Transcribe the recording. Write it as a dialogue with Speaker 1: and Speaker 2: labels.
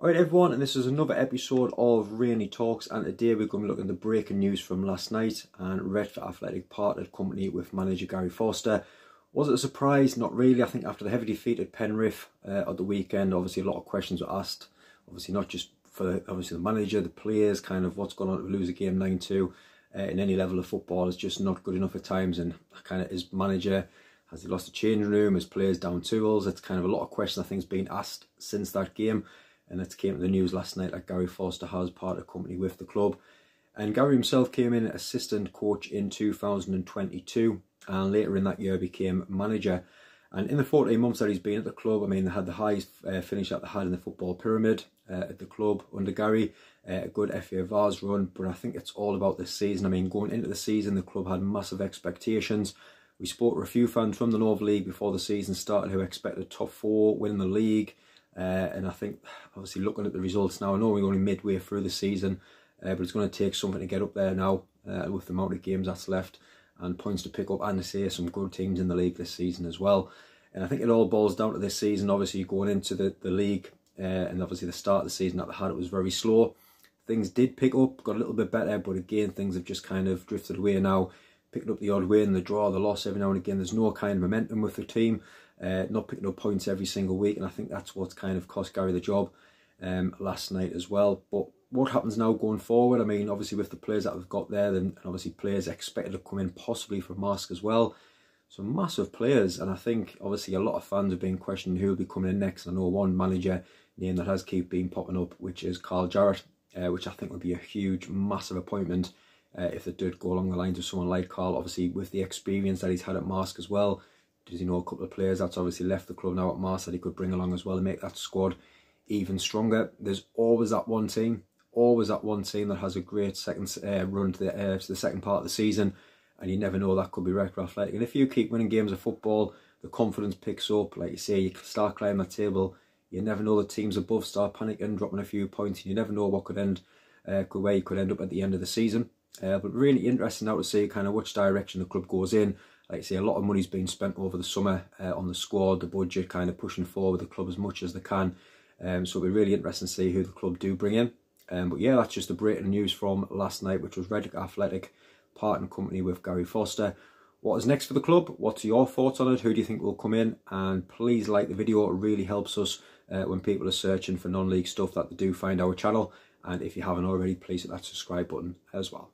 Speaker 1: Alright everyone, and this is another episode of Rainey Talks, and today we're going to be looking at the breaking news from last night. And Redcar Athletic parted company with manager Gary Foster. Was it a surprise? Not really. I think after the heavy defeat at Penrith at the weekend, obviously a lot of questions were asked. Obviously not just for the manager, the players, kind of what's going on to lose a game 9-2 in any level of football is just not good enough at times. And kind of his manager, has he lost the changing room? His players down tools? It's kind of a lot of questions I think has been asked since that game. And it came to the news last night that Gary Foster has parted company with the club. And Gary himself came in assistant coach in 2022 and later in that year became manager. And in the 14 months that he's been at the club, I mean, they had the highest finish that they had in the football pyramid at the club under Gary. A good FA Vars run, but I think it's all about this season. I mean, going into the season, the club had massive expectations. We spoke to a few fans from the North League before the season started who expected top four, winning the league. And I think, obviously, looking at the results now, I know we're only midway through the season, but it's going to take something to get up there now with the amount of games that's left and points to pick up, and to say some good teams in the league this season as well. And I think it all boils down to this season, obviously going into the league and obviously the start of the season that they had, it was very slow. Things did pick up, got a little bit better, but again, things have just kind of drifted away now. Picking up the odd win, the draw, the loss every now and again. There's no kind of momentum with the team. Not picking up points every single week, and I think that's what's kind of cost Gary the job last night as well. But what happens now going forward? I mean, obviously with the players that we've got there, and obviously players expected to come in possibly from Marsk as well. Some massive players, and I think obviously a lot of fans have been questioning who will be coming in next. I know one manager name that has keep being popping up, which is Carl Jarrett, which I think would be a huge, massive appointment if it did go along the lines of someone like Carl. Obviously with the experience that he's had at Marsk as well. Does he know a couple of players that's obviously left the club now at Marsk that he could bring along as well and make that squad even stronger? There's always that one team that has a great second run to the second part of the season, and you never know, that could be Redcar Athletic. And if you keep winning games of football, the confidence picks up. Like you say, you start climbing that table. You never know, the teams above start panicking, dropping a few points, and you never know what could end, where you could end up at the end of the season. But really interesting now to see kind of which direction the club goes in. Like I say, a lot of money's been spent over the summer on the squad, the budget, kind of pushing forward the club as much as they can. So it'll be really interesting to see who the club do bring in. But yeah, that's just the breaking news from last night, which was Redcar Athletic parting company with Gary Foster. What is next for the club? What's your thoughts on it? Who do you think will come in? And please like the video. It really helps us when people are searching for non-league stuff, that they do find our channel. And if you haven't already, please hit that subscribe button as well.